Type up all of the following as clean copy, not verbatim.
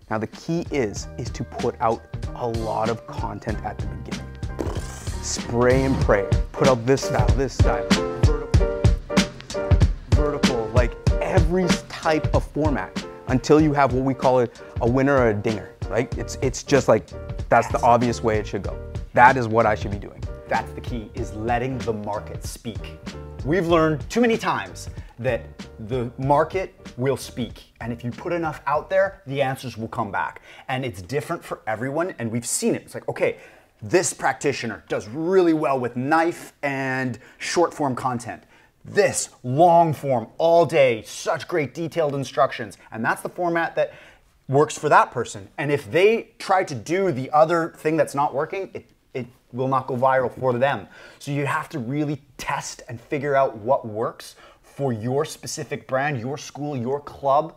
Now the key is to put out a lot of content at the beginning. Spray and pray. Put out this style, vertical, like every type of format until you have what we call a winner or a dinger, right? It's just like, that's the obvious way it should go. That is what I should be doing. That's the key, is letting the market speak. We've learned too many times that the market will speak. And if you put enough out there, the answers will come back. And it's different for everyone, and we've seen it. It's like, okay, this practitioner does really well with knife and short form content. This long form, all day, such great detailed instructions. And that's the format that works for that person. And if they try to do the other thing that's not working, it will not go viral for them. So you have to really test and figure out what works for your specific brand, your school, your club.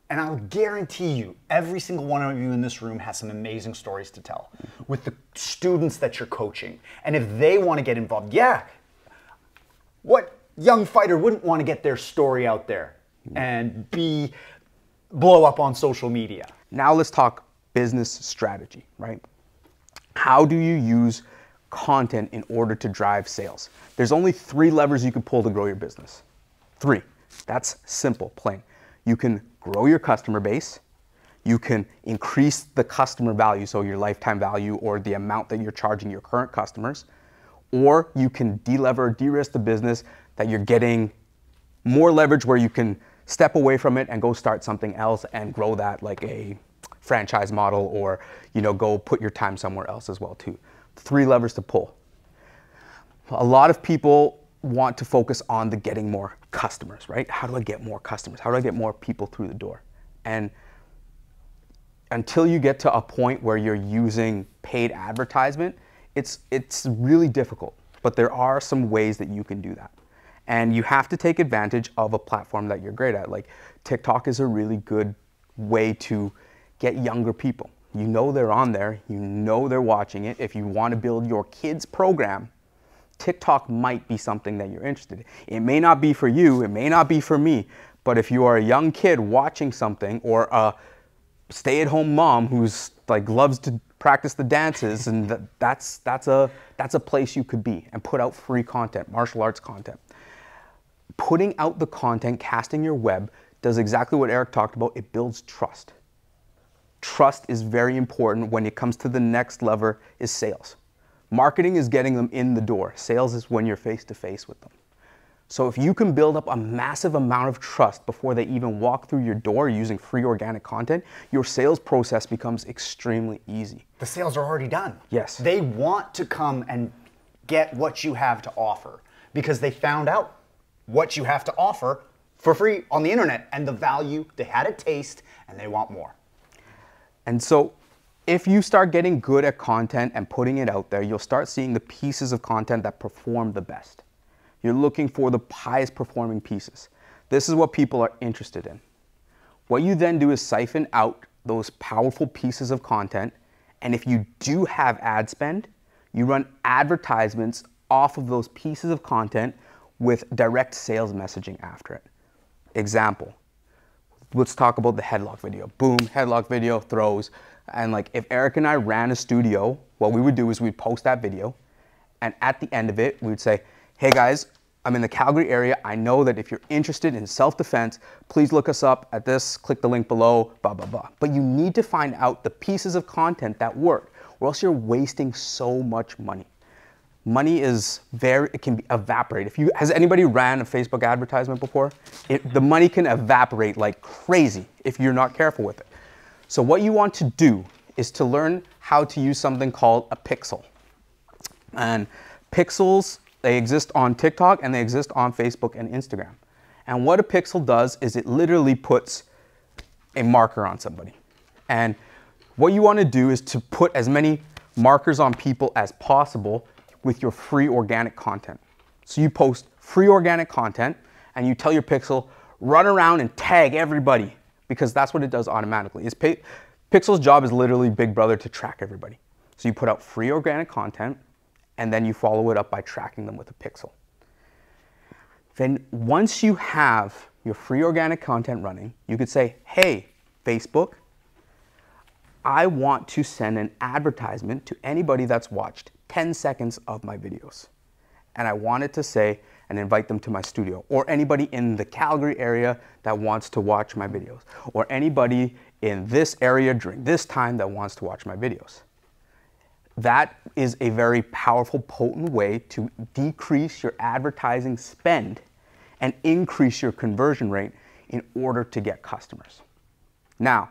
And I'll guarantee you, every single one of you in this room has some amazing stories to tell with the students that you're coaching. And if they want to get involved, yeah, what young fighter wouldn't want to get their story out there and blow up on social media? Now let's talk business strategy, right? How do you use content in order to drive sales? There's only 3 levers you can pull to grow your business. 3. That's simple, plain. You can grow your customer base. You can increase the customer value, so your lifetime value or the amount that you're charging your current customers. Or you can de-risk the business, that you're getting more leverage where you can step away from it and go start something else and grow that like a franchise model, or go put your time somewhere else as well too. 3 levers to pull. A lot of people want to focus on the getting more customers, right? How do I get more customers? How do I get more people through the door? And until you get to a point where you're using paid advertisement, it's really difficult. But there are some ways that you can do that. And you have to take advantage of a platform that you're great at. Like TikTok is a really good way to get younger people. You know they're on there, you know they're watching it. If you want to build your kids' program, TikTok might be something that you're interested in. It may not be for you, it may not be for me, but if you are a young kid watching something, or a stay-at-home mom who's like loves to practice the dances, and that's a place you could be and put out free content, martial arts content. Putting out the content, casting your web, does exactly what Eric talked about. It builds trust. Trust is very important when it comes to the next lever, is sales. Marketing is getting them in the door. Sales is when you're face to face with them. So if you can build up a massive amount of trust before they even walk through your door using free organic content, your sales process becomes extremely easy. The sales are already done. Yes. They want to come and get what you have to offer because they found out what you have to offer for free on the internet and the value. They had a taste and they want more. And so if you start getting good at content and putting it out there, you'll start seeing the pieces of content that perform the best. You're looking for the highest performing pieces. This is what people are interested in. What you then do is siphon out those powerful pieces of content, and if you do have ad spend, you run advertisements off of those pieces of content with direct sales messaging after it. Example, let's talk about the headlock video. Boom, headlock video, throws. And like if Eric and I ran a studio, what we would do is we'd post that video, and at the end of it, we would say, hey guys, I'm in the Calgary area. I know that if you're interested in self-defense, please look us up at this, click the link below, blah, blah, blah. But you need to find out the pieces of content that work, or else you're wasting so much money. Money is it can evaporate. Has anybody ran a Facebook advertisement before? The money can evaporate like crazy if you're not careful with it. So what you want to do is to learn how to use something called a pixel. And pixels, they exist on TikTok and they exist on Facebook and Instagram. And what a pixel does is it literally puts a marker on somebody. And what you want to do is to put as many markers on people as possible with your free organic content. So you post free organic content and you tell your pixel, run around and tag everybody, because that's what it does automatically. Pixel's job is literally Big Brother to track everybody. So you put out free organic content and then you follow it up by tracking them with a pixel. Then once you have your free organic content running, you could say, hey, Facebook, I want to send an advertisement to anybody that's watched 10 seconds of my videos. And I want it to say, and invite them to my studio, or anybody in the Calgary area that wants to watch my videos, or anybody in this area during this time that wants to watch my videos. That is a very powerful, potent way to decrease your advertising spend and increase your conversion rate in order to get customers. Now,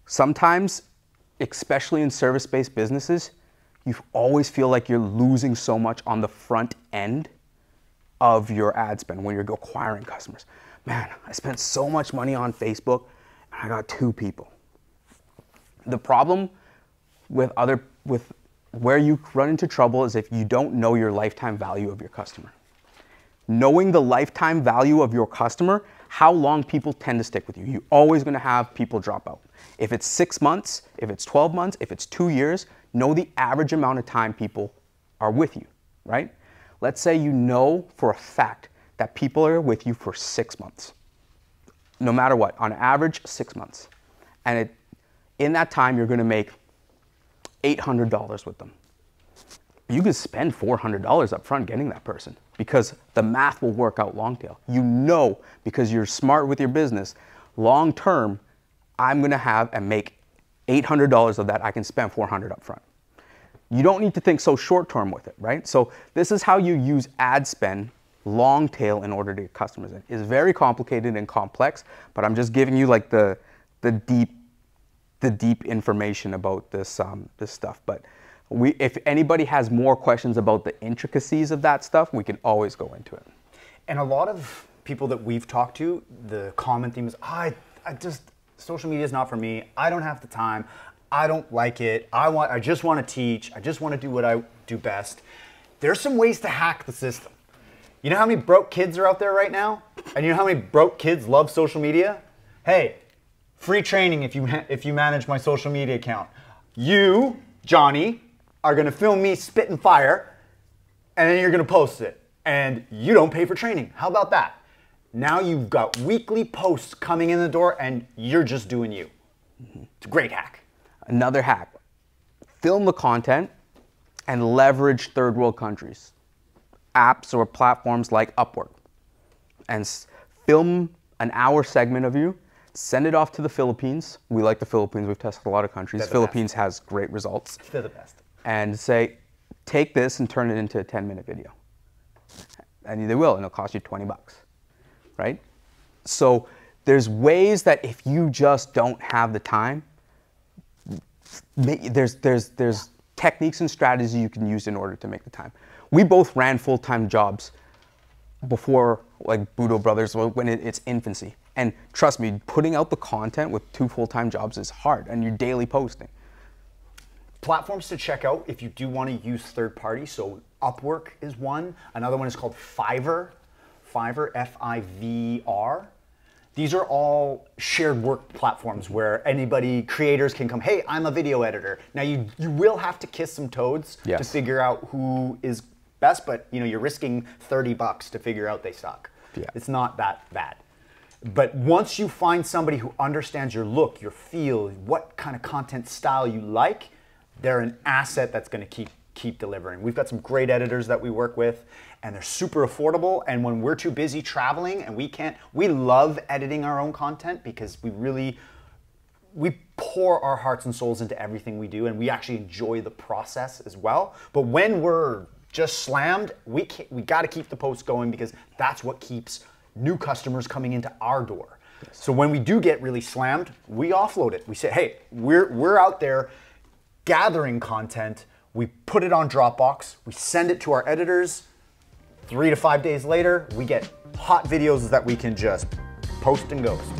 sometimes, especially in service-based businesses, you always feel like you're losing so much on the front end of your ad spend when you're acquiring customers. Man, I spent so much money on Facebook and I got 2 people. The problem with where you run into trouble is if you don't know your lifetime value of your customer. Knowing the lifetime value of your customer, how long people tend to stick with you. You're always gonna have people drop out. If it's 6 months, if it's 12 months, if it's 2 years, know the average amount of time people are with you, right? Let's say you know for a fact that people are with you for 6 months. No matter what, on average, 6 months. And in that time, you're gonna make $800 with them. You could spend $400 up front getting that person because the math will work out long tail. You know, because you're smart with your business, long term, I'm gonna have and make $800 of that. I can spend $400 up front. You don't need to think so short term with it, right? So this is how you use ad spend long tail in order to get customers in. It's very complicated and complex, but I'm just giving you like the deep information about this this stuff. But if anybody has more questions about the intricacies of that stuff, we can always go into it. And a lot of people that we've talked to, the common theme is, social media is not for me. I don't have the time. I don't like it. I just want to teach. I just want to do what I do best. There's some ways to hack the system. You know how many broke kids are out there right now? And you know how many broke kids love social media? Hey, free training if you manage my social media account. You, Johnny, are going to film me spitting fire, and then you're going to post it. And you don't pay for training. How about that? Now you've got weekly posts coming in the door, and you're just doing you. It's a great hack. Another hack, film the content and leverage third world countries. Apps or platforms like Upwork. And film an hour segment of you, send it off to the Philippines. We like the Philippines, we've tested a lot of countries. Philippines has great results. They're the best. And say, take this and turn it into a 10-minute video. And they will, and it'll cost you 20 bucks, right? So there's ways that if you just don't have the time, there's techniques and strategies you can use in order to make the time. We both ran full-time jobs before, like Budo Brothers, when it's infancy. And trust me, putting out the content with 2 full-time jobs is hard, and you're daily posting. Platforms to check out if you do want to use third parties. So Upwork is one. Another one is called Fiverr. Fiverr, F-I-V-R. These are all shared work platforms where creators can come, hey, I'm a video editor. Now you will have to kiss some toads to figure out who is best, but you're risking 30 bucks to figure out they suck. Yeah. It's not that bad. But once you find somebody who understands your look, your feel, what kind of content style you like, they're an asset that's going to keep delivering. We've got some great editors that we work with, and they're super affordable. And when we're too busy traveling and we love editing our own content because we pour our hearts and souls into everything we do, and we actually enjoy the process as well. But when we're just slammed, we got to keep the posts going because that's what keeps new customers coming into our door. Yes. So when we do get really slammed, we offload it. We say, hey, we're out there gathering content. We put it on Dropbox. We send it to our editors. 3 to 5 days later, we get hot videos that we can just post and ghost.